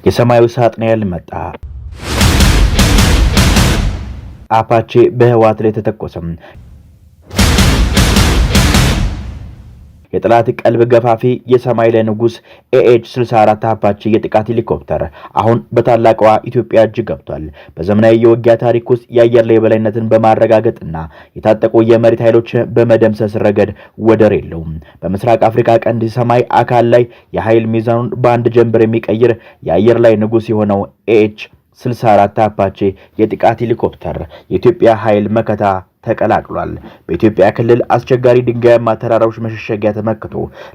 የሰማዩ ሳጥናኤል መጣ። አፓቼ በህዋት ላይ ተተኮሰም። የጥላት ቀልብ ገፋፊ የሰማይ ላይ ንጉስ AH-64 አፓቼ የጥቃት ሄሊኮፕተር አሁን በታላቋ ኢትዮጵያ እጅ ገብቷል። በዘመናዊ የውጊያ ታሪክ ውስጥ የአየር ላይ የበላይነትን በማረጋገጥና የታጠቁ የመሬት ኃይሎች በመደምሰስ ረገድ ወደር የለውም። በምስራቅ አፍሪካ ቀንድ ሰማይ አካል ላይ የኃይል ሚዛኑን በአንድ ጀንበር የሚቀይር የአየር ላይ ንጉስ የሆነው AH-64 አፓቼ የጥቃት ሄሊኮፕተር የኢትዮጵያ ኃይል መከታ ተቀላቅሏል። በኢትዮጵያ ክልል አስቸጋሪ ድንጋያማ ተራራዎች መሸሸጊያ ተመክቶ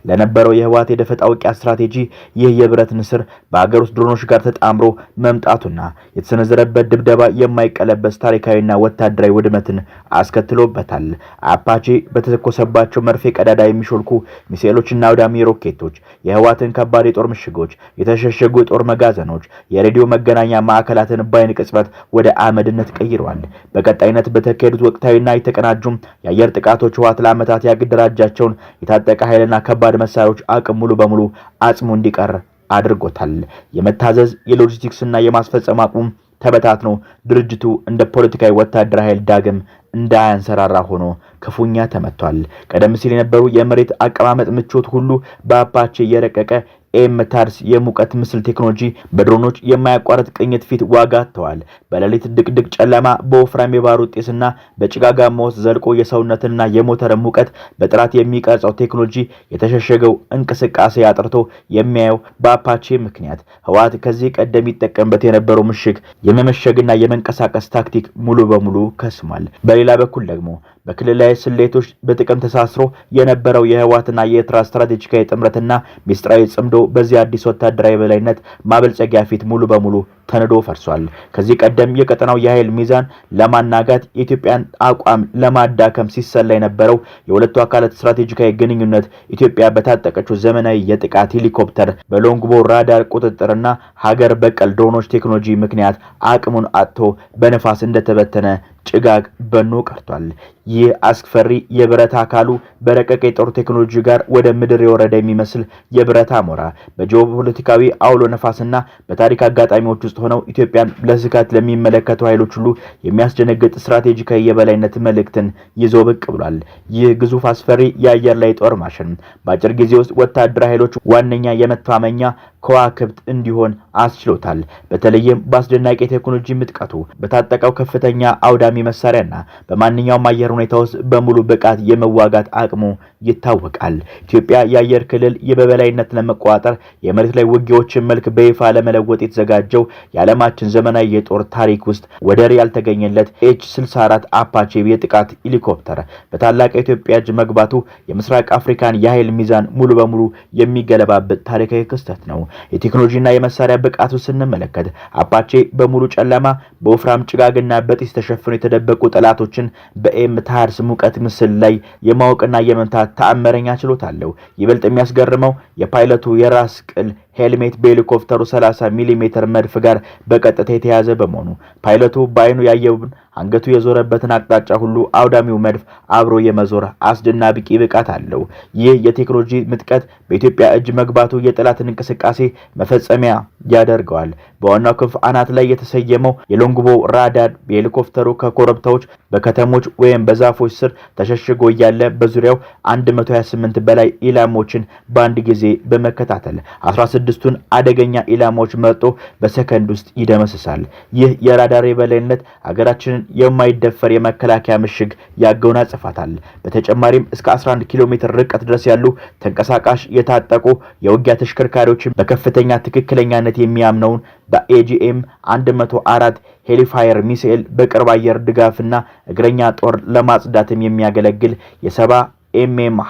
ለነበረው የህዋት የደፈጣ ውጊያ ስትራቴጂ ይህ የብረት ንስር በአገር ውስጥ ድሮኖች ጋር ተጣምሮ መምጣቱና የተሰነዘረበት ድብደባ የማይቀለበስ ታሪካዊና ወታደራዊ ውድመትን አስከትሎበታል። አፓቼ በተተኮሰባቸው መርፌ ቀዳዳ የሚሾልኩ ሚሳኤሎችና አውዳሚ ሮኬቶች የህዋትን ከባድ የጦር ምሽጎች፣ የተሸሸጉ የጦር መጋዘኖች፣ የሬዲዮ መገናኛ ማዕከላትን በአይን ቅጽበት ወደ አመድነት ቀይረዋል። በቀጣይነት በተካሄዱት ወቅታዊ እና የተቀናጁም የአየር ጥቃቶች ህዋት ለዓመታት ያገደራጃቸውን የታጠቀ ኃይልና ከባድ መሳሪያዎች አቅም ሙሉ በሙሉ አጽሙ እንዲቀር አድርጎታል። የመታዘዝ የሎጂስቲክስ እና የማስፈጸም አቅሙ ተበታትኖ ድርጅቱ እንደ ፖለቲካዊ ወታደራዊ ኃይል ዳግም እንዳያንሰራራ ሆኖ ክፉኛ ተመቷል። ቀደም ሲል የነበሩ የመሬት አቀማመጥ ምቾት ሁሉ በአፓቼ የረቀቀ ኤምታርስ የሙቀት ምስል ቴክኖሎጂ በድሮኖች የማያቋርጥ ቅኝት ፊት ዋጋ ተዋል። በሌሊት ድቅድቅ ጨለማ በወፍራም የባህር ጤስና በጭጋጋማ ውስጥ ዘልቆ የሰውነትና የሞተር ሙቀት በጥራት የሚቀርጸው ቴክኖሎጂ የተሸሸገው እንቅስቃሴ አጥርቶ የሚያየው በአፓቼ ምክንያት ህዋት ከዚህ ቀደም ይጠቀምበት የነበረው ምሽግ የመመሸግና የመንቀሳቀስ ታክቲክ ሙሉ በሙሉ ከስሟል። በሌላ በኩል ደግሞ በክልላዊ ስሌቶች በጥቅም ተሳስሮ የነበረው የህዋትና የኤርትራ ስትራቴጂካዊ ጥምረትና ሚስጥራዊ ጽምዶ በዚህ አዲስ ወታደራዊ በላይነት ማበልጸጊያ ፊት ሙሉ በሙሉ ተነዶ ፈርሷል። ከዚህ ቀደም የቀጠናው የኃይል ሚዛን ለማናጋት የኢትዮጵያን አቋም ለማዳከም ሲሰላ የነበረው የሁለቱ አካላት ስትራቴጂካዊ ግንኙነት ኢትዮጵያ በታጠቀችው ዘመናዊ የጥቃት ሄሊኮፕተር በሎንግቦ ራዳር ቁጥጥርና ሀገር በቀል ድሮኖች ቴክኖሎጂ ምክንያት አቅሙን አጥቶ በነፋስ እንደተበተነ ጭጋግ በኖ ቀርቷል። ይህ አስፈሪ የብረት አካሉ በረቀቀ የጦር ቴክኖሎጂ ጋር ወደ ምድር የወረደ የሚመስል የብረት አሞራ በጂኦፖለቲካዊ አውሎ ነፋስና በታሪክ አጋጣሚዎች ውስጥ ሆነው ኢትዮጵያን ለስጋት ለሚመለከቱ ኃይሎች ሁሉ የሚያስደነግጥ ስትራቴጂካዊ የበላይነት መልእክትን ይዞ ብቅ ብሏል። ይህ ግዙፍ አስፈሪ የአየር ላይ ጦር ማሽን በአጭር ጊዜ ውስጥ ወታደራዊ ኃይሎች ዋነኛ የመተማመኛ ከዋክብት እንዲሆን አስችሎታል። በተለይም በአስደናቂ ቴክኖሎጂ ምጥቀቱ በታጠቀው ከፍተኛ አውዳሚ መሳሪያና በማንኛውም አየር ሁኔታ ውስጥ በሙሉ ብቃት የመዋጋት አቅሙ ይታወቃል። ኢትዮጵያ የአየር ክልል የበላይነት ለመቆጣጠር የመሬት ላይ ውጊያዎችን መልክ በይፋ ለመለወጥ የተዘጋጀው የዓለማችን ዘመናዊ የጦር ታሪክ ውስጥ ወደር ያልተገኘለት AH-64 አፓቼ የጥቃት ሄሊኮፕተር በታላቅ ኢትዮጵያ እጅ መግባቱ የምስራቅ አፍሪካን የኃይል ሚዛን ሙሉ በሙሉ የሚገለባበት ታሪካዊ ክስተት ነው። የቴክኖሎጂና የመሳሪያ ብቃቱ ስንመለከት አፓቼ በሙሉ ጨለማ በወፍራም ጭጋግና በጢስ ተሸፍኖ የተደበቁ ጠላቶችን በኤምታርስ ሙቀት ምስል ላይ የማወቅና የመምታት ተአምረኛ ችሎታ አለው። ይበልጥ የሚያስገርመው የፓይለቱ የራስ ቅል ሄልሜት በሄሊኮፕተሩ 30 ሚሜ መድፍ ጋር በቀጥታ የተያዘ በመሆኑ ፓይለቱ በአይኑ ያየውን አንገቱ የዞረበትን አቅጣጫ ሁሉ አውዳሚው መድፍ አብሮ የመዞር አስደናቂ ብቃት አለው። ይህ የቴክኖሎጂ ምጥቀት በኢትዮጵያ እጅ መግባቱ የጠላትን እንቅስቃሴ መፈጸሚያ ያደርገዋል። በዋናው ክንፍ አናት ላይ የተሰየመው የሎንግቦ ራዳር የሄሊኮፕተሩ ከኮረብታዎች በከተሞች ወይም በዛፎች ስር ተሸሽጎ ያለ በዙሪያው 128 በላይ ኢላማዎችን በአንድ ጊዜ በመከታተል 16ቱን አደገኛ ኢላማዎች መርጦ በሰከንድ ውስጥ ይደመስሳል። ይህ የራዳር የበላይነት አገራችንን የማይደፈር የመከላከያ ምሽግ ያጎናጽፋታል። በተጨማሪም እስከ 11 ኪሎ ሜትር ርቀት ድረስ ያሉ ተንቀሳቃሽ የታጠቁ የውጊያ ተሽከርካሪዎችን በከፍተኛ ትክክለኛነት የሚያምነውን በAGM-104 ሄሊፋየር ሚሳኤል በቅርብ አየር ድጋፍና እግረኛ ጦር ለማጽዳትም የሚያገለግል የ70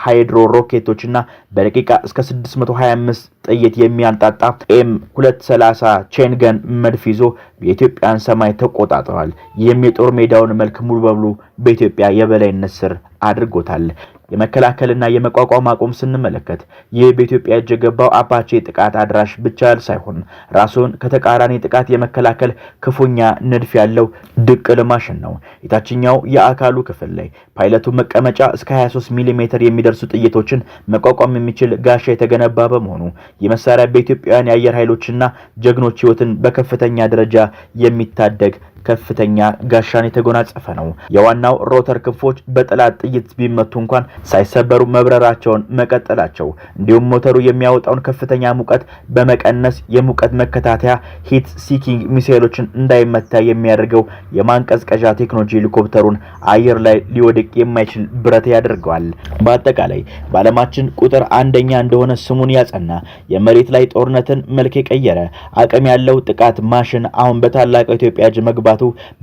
ሃይድሮ ሮኬቶችና በደቂቃ እስከ 625 ጥይት የሚያንጣጣ M230 ቼንገን መድፍ ይዞ የኢትዮጵያን ሰማይ ተቆጣጥሯል። ይህም የጦር ሜዳውን መልክ ሙሉ በሙሉ በኢትዮጵያ የበላይነት ስር አድርጎታል። የመከላከልና የመቋቋም አቅም ስንመለከት ይህ በኢትዮጵያ እጅ የገባው አፓቼ ጥቃት አድራሽ ብቻ ሳይሆን ራሱን ከተቃራኒ ጥቃት የመከላከል ክፉኛ ንድፍ ያለው ድቅል ማሽን ነው። የታችኛው የአካሉ ክፍል ላይ ፓይለቱ መቀመጫ እስከ 23 ሚሜ የሚደርሱ ጥይቶችን መቋቋም የሚችል ጋሻ የተገነባ በመሆኑ የመሳሪያ በኢትዮጵያውያን የአየር ኃይሎችና ጀግኖች ህይወትን በከፍተኛ ደረጃ የሚታደግ ከፍተኛ ጋሻን የተጎናጸፈ ነው። የዋናው ሮተር ክንፎች በጠላት ጥይት ቢመቱ እንኳን ሳይሰበሩ መብረራቸውን መቀጠላቸው እንዲሁም ሞተሩ የሚያወጣውን ከፍተኛ ሙቀት በመቀነስ የሙቀት መከታተያ ሂት ሲኪንግ ሚሳኤሎችን እንዳይመታ የሚያደርገው የማንቀዝቀዣ ቴክኖሎጂ ሄሊኮፕተሩን አየር ላይ ሊወድቅ የማይችል ብረት ያደርገዋል። በአጠቃላይ በዓለማችን ቁጥር አንደኛ እንደሆነ ስሙን ያጸና የመሬት ላይ ጦርነትን መልክ የቀየረ አቅም ያለው ጥቃት ማሽን አሁን በታላቁ ኢትዮጵያ እጅ መግባቱ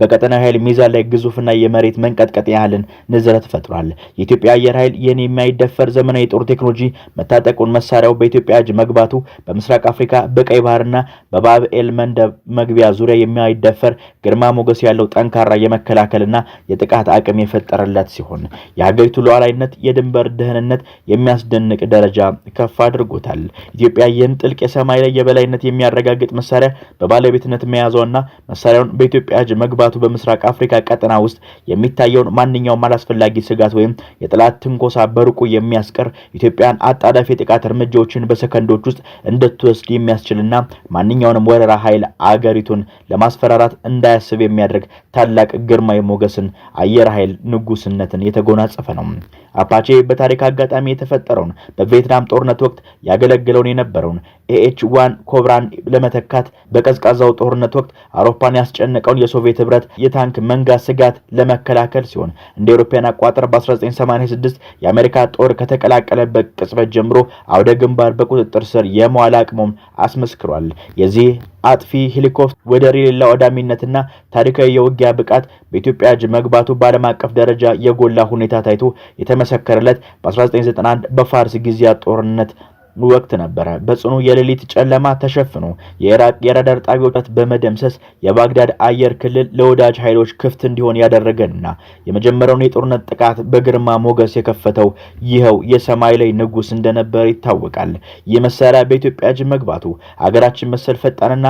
በቀጠናው ኃይል ሚዛን ላይ ግዙፍና የመሬት መንቀጥቀጥ ያህልን ንዝረት ፈጥሯል። የኢትዮጵያ አየር ኃይል የኔ የማይደፈር ዘመናዊ የጦር ቴክኖሎጂ መታጠቁን መሳሪያው በኢትዮጵያ እጅ መግባቱ በምስራቅ አፍሪካ በቀይ ባህርና በባብኤል መንደብ መግቢያ ዙሪያ የማይደፈር ግርማ ሞገስ ያለው ጠንካራ የመከላከልና የጥቃት አቅም የፈጠረለት ሲሆን የሀገሪቱ ሉዓላዊነት የድንበር ደህንነት የሚያስደንቅ ደረጃ ከፍ አድርጎታል። ኢትዮጵያ ይህን ጥልቅ የሰማይ ላይ የበላይነት የሚያረጋግጥ መሳሪያ በባለቤትነት መያዟና መሳሪያውን በኢትዮጵያ እጅ መግባቱ በምስራቅ አፍሪካ ቀጠና ውስጥ የሚታየውን ማንኛውም አላስፈላጊ ስጋት ወይም የጠላት ትንኮሳ በሩቁ የሚያስቀር ኢትዮጵያን አጣዳፊ የጥቃት እርምጃዎችን በሰከንዶች ውስጥ እንድትወስድ የሚያስችልና ማንኛውንም ወረራ ኃይል አገሪቱን ለማስፈራራት እንዳያስብ የሚያደርግ ታላቅ ግርማዊ ሞገስን አየር ኃይል ንጉስነትን የተጎናጸፈ ነው። አፓቼ በታሪክ አጋጣሚ የተፈጠረውን በቪየትናም ጦርነት ወቅት ያገለግለውን የነበረውን ኤኤች-1 ኮብራን ለመተካት በቀዝቃዛው ጦርነት ወቅት አውሮፓን ያስጨነቀውን የሶቪየት ህብረት የታንክ መንጋ ስጋት ለመከላከል ሲሆን እንደ አውሮፓውያን አቆጣጠር በ1986 የአሜሪካ ጦር ከተቀላቀለበት ቅጽበት ጀምሮ አውደ ግንባር በቁጥጥር ስር የመዋል አቅሙን አስመስክሯል። የዚህ አጥፊ ሄሊኮፕተር ወደር የሌለው አውዳሚነትና ታሪካዊ የውጊያ ብቃት በኢትዮጵያ እጅ መግባቱ በዓለም አቀፍ ደረጃ የጎላ ሁኔታ ታይቶ የተመሰከረለት በ1991 በፋርስ ጊዜያት ጦርነት ወቅት ነበረ። በጽኑ የሌሊት ጨለማ ተሸፍኖ የኢራቅ የራዳር ጣቢያዎች በመደምሰስ የባግዳድ አየር ክልል ለወዳጅ ኃይሎች ክፍት እንዲሆን ያደረገና የመጀመሪያውን የጦርነት ጥቃት በግርማ ሞገስ የከፈተው ይኸው የሰማይ ላይ ንጉስ እንደነበር ይታወቃል። ይህ መሳሪያ በኢትዮጵያ እጅ መግባቱ አገራችን መሰል ፈጣንና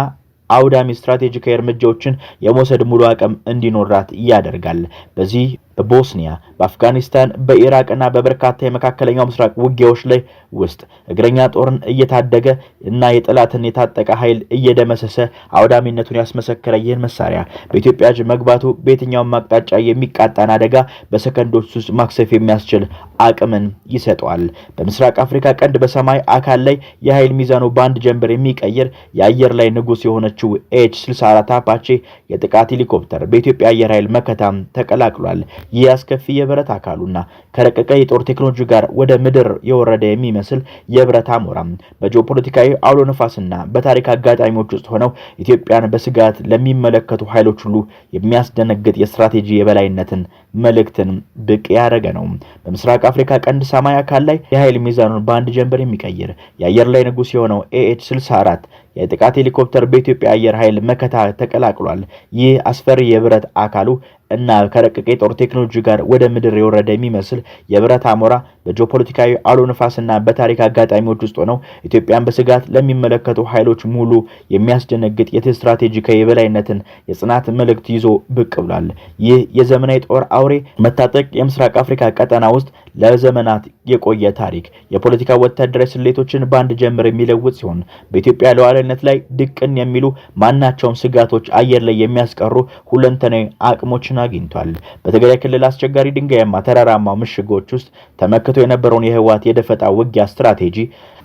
አውዳሚ ስትራቴጂካዊ እርምጃዎችን የመውሰድ ሙሉ አቅም እንዲኖራት ያደርጋል። በዚህ በቦስኒያ፣ በአፍጋኒስታን፣ በኢራቅና በበርካታ የመካከለኛው ምስራቅ ውጊያዎች ላይ ውስጥ እግረኛ ጦርን እየታደገ እና የጠላትን የታጠቀ ኃይል እየደመሰሰ አውዳሚነቱን ያስመሰከረ ይህን መሳሪያ በኢትዮጵያ እጅ መግባቱ በየትኛውም አቅጣጫ የሚቃጣን አደጋ በሰከንዶች ውስጥ ማክሰፍ የሚያስችል አቅምን ይሰጠዋል። በምስራቅ አፍሪካ ቀንድ በሰማይ አካል ላይ የኃይል ሚዛኑ በአንድ ጀንበር የሚቀየር የአየር ላይ ንጉስ የሆነችው ኤች-64 አፓቼ የጥቃት ሄሊኮፕተር በኢትዮጵያ አየር ኃይል መከታም ተቀላቅሏል። ይህ አስከፊ የብረት አካሉና ከረቀቀ የጦር ቴክኖሎጂ ጋር ወደ ምድር የወረደ የሚመስል የብረት አሞራ በጂኦፖለቲካዊ አውሎ ነፋስና በታሪክ አጋጣሚዎች ውስጥ ሆነው ኢትዮጵያን በስጋት ለሚመለከቱ ኃይሎች ሁሉ የሚያስደነግጥ የስትራቴጂ የበላይነትን መልእክትን ብቅ ያደረገ ነው። በምስራቅ አፍሪካ ቀንድ ሰማይ አካል ላይ የኃይል ሚዛኑን በአንድ ጀንበር የሚቀይር የአየር ላይ ንጉስ የሆነው ኤኤች-64 የጥቃት ሄሊኮፕተር በኢትዮጵያ አየር ኃይል መከታ ተቀላቅሏል። ይህ አስፈሪ የብረት አካሉ እና ከረቀቀ የጦር ቴክኖሎጂ ጋር ወደ ምድር የወረደ የሚመስል የብረት አሞራ በጂኦፖለቲካዊ አውሎ ነፋስና በታሪክ አጋጣሚዎች ውስጥ ሆነው ኢትዮጵያን በስጋት ለሚመለከቱ ኃይሎች ሙሉ የሚያስደነግጥ የስትራቴጂካዊ የበላይነትን የጽናት መልእክት ይዞ ብቅ ብሏል። ይህ የዘመናዊ ጦር አውሬ መታጠቅ የምስራቅ አፍሪካ ቀጠና ውስጥ ለዘመናት የቆየ ታሪክ የፖለቲካ ወታደራዊ ስሌቶችን በአንድ ጀምር የሚለውጥ ሲሆን በኢትዮጵያ ሉዓላዊነት ላይ ድቅን የሚሉ ማናቸውም ስጋቶች አየር ላይ የሚያስቀሩ ሁለንተናዊ አቅሞችን አግኝቷል። በትግራይ ክልል አስቸጋሪ ድንጋያማ ተራራማ ምሽጎች ውስጥ ተመክቶ የነበረውን የህወሓት የደፈጣ ውጊያ ስትራቴጂ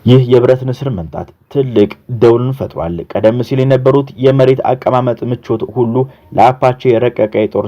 ይህ የብረት ንስር መምጣት ትልቅ ደውልን ፈጥሯል። ቀደም ሲል የነበሩት የመሬት አቀማመጥ ምቾት ሁሉ ለአፓቼ ረቀቀ የጦር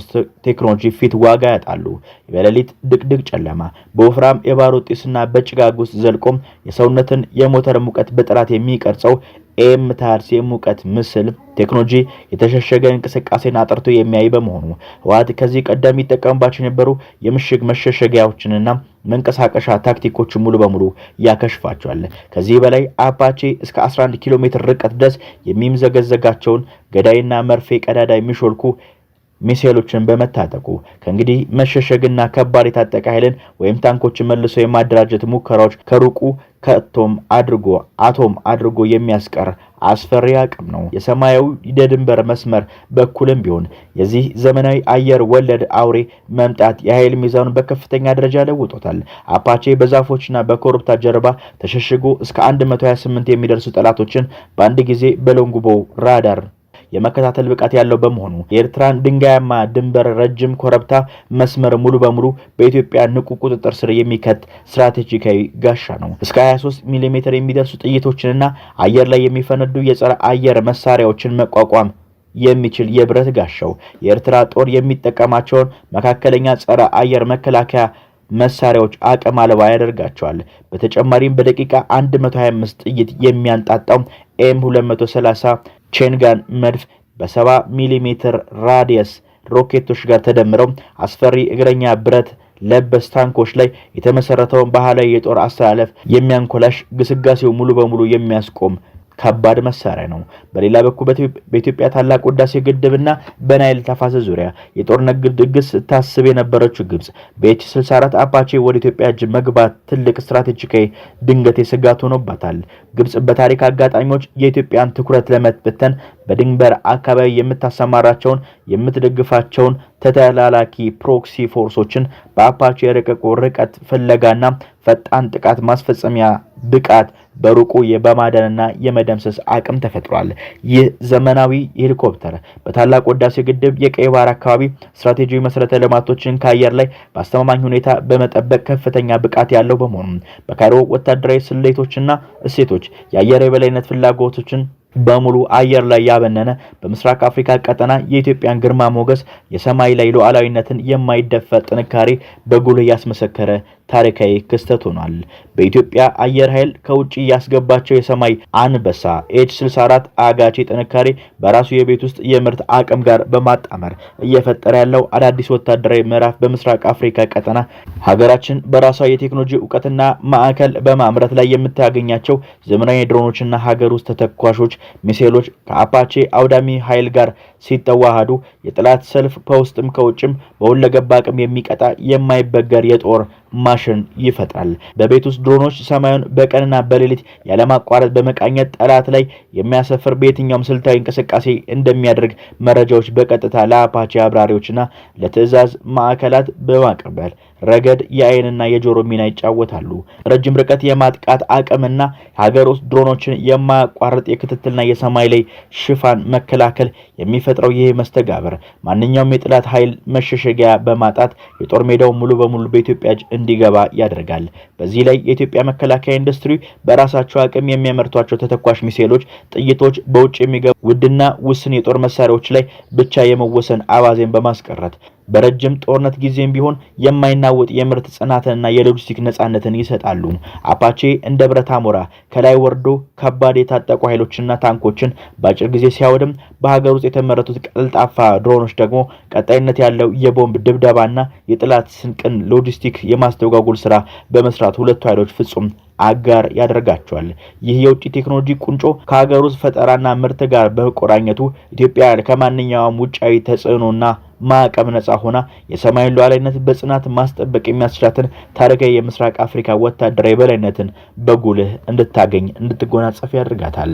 ቴክኖሎጂ ፊት ዋጋ ያጣሉ። በሌሊት ድቅድቅ ጨለማ በወፍራም የባሩድ ጢስና በጭጋግ ውስጥ ዘልቆም የሰውነትን የሞተር ሙቀት በጥራት የሚቀርጸው ኤምታርስ የሙቀት ምስል ቴክኖሎጂ የተሸሸገ እንቅስቃሴን አጥርቶ የሚያይ በመሆኑ ህወሓት ከዚህ ቀደም ይጠቀምባቸው የነበሩ የምሽግ መሸሸጊያዎችንና መንቀሳቀሻ ታክቲኮች ሙሉ በሙሉ ያከሽፋቸዋል። ከዚህ በላይ አፓቼ እስከ 11 ኪሎ ሜትር ርቀት ድረስ የሚምዘገዘጋቸውን ገዳይና መርፌ ቀዳዳ የሚሾልኩ ሚሳኤሎችን በመታጠቁ ከእንግዲህ መሸሸግና ከባድ የታጠቀ ኃይልን ወይም ታንኮችን መልሶ የማደራጀት ሙከራዎች ከሩቁ ከቶም አድርጎ የሚያስቀር አስፈሪ አቅም ነው። የሰማያዊ የድንበር መስመር በኩልም ቢሆን የዚህ ዘመናዊ አየር ወለድ አውሬ መምጣት የኃይል ሚዛኑን በከፍተኛ ደረጃ ለውጦታል። አፓቼ በዛፎችና በኮረብታ ጀርባ ተሸሽጎ እስከ 128 የሚደርሱ ጠላቶችን በአንድ ጊዜ በሎንግቦ ራዳር የመከታተል ብቃት ያለው በመሆኑ የኤርትራን ድንጋያማ ድንበር ረጅም ኮረብታ መስመር ሙሉ በሙሉ በኢትዮጵያ ንቁ ቁጥጥር ስር የሚከት ስትራቴጂካዊ ጋሻ ነው። እስከ 23 ሚሜ የሚደርሱ ጥይቶችንና አየር ላይ የሚፈነዱ የጸረ አየር መሳሪያዎችን መቋቋም የሚችል የብረት ጋሻው የኤርትራ ጦር የሚጠቀማቸውን መካከለኛ ጸረ አየር መከላከያ መሳሪያዎች አቅም አልባ ያደርጋቸዋል። በተጨማሪም በደቂቃ 125 ጥይት የሚያንጣጣው M230 ቼንጋን መድፍ በ70 ሚሜ ራዲየስ ሮኬቶች ጋር ተደምረው አስፈሪ እግረኛ ብረት ለበስ ታንኮች ላይ የተመሰረተውን ባህላዊ የጦር አስተላለፍ የሚያንኮላሽ ግስጋሴው ሙሉ በሙሉ የሚያስቆም ከባድ መሳሪያ ነው። በሌላ በኩል በኢትዮጵያ ታላቅ ህዳሴ ግድብና በናይል ተፋሰስ ዙሪያ የጦርነት ድግስ ታስብ የነበረችው ግብጽ በኤች-64 አፓቼ ወደ ኢትዮጵያ እጅ መግባት ትልቅ ስትራቴጂካዊ ድንገት ስጋት ሆኖባታል። ግብጽ በታሪክ አጋጣሚዎች የኢትዮጵያን ትኩረት ለመበተን በድንበር አካባቢ የምታሰማራቸውን የምትደግፋቸውን ተተላላኪ ፕሮክሲ ፎርሶችን በአፓቼ የረቀቁ ርቀት ፍለጋና ፈጣን ጥቃት ማስፈጸሚያ ብቃት በሩቁ የበማዳንና የመደምሰስ አቅም ተፈጥሯል። ይህ ዘመናዊ ሄሊኮፕተር በታላቁ ህዳሴ ግድብ የቀይ ባህር አካባቢ ስትራቴጂያዊ መሰረተ ልማቶችን ከአየር ላይ በአስተማማኝ ሁኔታ በመጠበቅ ከፍተኛ ብቃት ያለው በመሆኑ በካይሮ ወታደራዊ ስሌቶችና እሴቶች የአየር የበላይነት ፍላጎቶችን በሙሉ አየር ላይ ያበነነ በምስራቅ አፍሪካ ቀጠና የኢትዮጵያን ግርማ ሞገስ የሰማይ ላይ ሉዓላዊነትን የማይደፈር ጥንካሬ በጉልህ ያስመሰከረ ታሪካዊ ክስተት ሆኗል። በኢትዮጵያ አየር ኃይል ከውጪ ያስገባቸው የሰማይ አንበሳ ኤች-64 አጋቼ ጥንካሬ በራሱ የቤት ውስጥ የምርት አቅም ጋር በማጣመር እየፈጠረ ያለው አዳዲስ ወታደራዊ ምዕራፍ በምስራቅ አፍሪካ ቀጠና ሀገራችን በራሷ የቴክኖሎጂ ዕውቀትና ማዕከል በማምረት ላይ የምታገኛቸው ዘመናዊ ድሮኖችና ሀገር ውስጥ ተተኳሾች ሚሳኤሎች ከአፓቼ አውዳሚ ኃይል ጋር ሲተዋሃዱ የጠላት ሰልፍ ከውስጥም ከውጭም በሁለገብ አቅም የሚቀጣ የማይበገር የጦር ማሽን ይፈጥራል። በቤት ውስጥ ድሮኖች ሰማዩን በቀንና በሌሊት ያለማቋረጥ በመቃኘት ጠላት ላይ የሚያሰፍር በየትኛውም ስልታዊ እንቅስቃሴ እንደሚያደርግ መረጃዎች በቀጥታ ለአፓቼ አብራሪዎችና ለትዕዛዝ ማዕከላት በማቀበል ረገድ የአይንና የጆሮ ሚና ይጫወታሉ። ረጅም ርቀት የማጥቃት አቅምና ሀገር ውስጥ ድሮኖችን የማያቋርጥ የክትትልና የሰማይ ላይ ሽፋን መከላከል የሚፈጥረው ይህ መስተጋብር ማንኛውም የጠላት ኃይል መሸሸጊያ በማጣት የጦር ሜዳው ሙሉ በሙሉ በኢትዮጵያ እጅ እንዲገባ ያደርጋል። በዚህ ላይ የኢትዮጵያ መከላከያ ኢንዱስትሪ በራሳቸው አቅም የሚያመርቷቸው ተተኳሽ ሚሳኤሎች፣ ጥይቶች በውጭ የሚገቡ ውድና ውስን የጦር መሳሪያዎች ላይ ብቻ የመወሰን አባዜን በማስቀረት በረጅም ጦርነት ጊዜም ቢሆን የማይናወጥ የምርት ጽናትንና የሎጂስቲክ ነጻነትን ይሰጣሉ። አፓቼ እንደ ብረት አሞራ ከላይ ወርዶ ከባድ የታጠቁ ኃይሎችና ታንኮችን በአጭር ጊዜ ሲያወድም፣ በሀገር ውስጥ የተመረቱት ቀልጣፋ ድሮኖች ደግሞ ቀጣይነት ያለው የቦምብ ድብደባና የጠላት ስንቅን ሎጂስቲክ የማስተጓጎል ስራ በመስራት ሁለቱ ኃይሎች ፍጹም አጋር ያደርጋቸዋል። ይህ የውጭ ቴክኖሎጂ ቁንጮ ከሀገር ውስጥ ፈጠራና ምርት ጋር በመቆራኘቱ ኢትዮጵያ ከማንኛውም ውጫዊ ተጽዕኖና ማዕቀብ ነጻ ሆና የሰማዩን ሉዓላዊነት በጽናት ማስጠበቅ የሚያስችላትን ታሪካዊ የምስራቅ አፍሪካ ወታደራዊ የበላይነትን በጉልህ እንድታገኝ እንድትጎናጸፍ ያደርጋታል።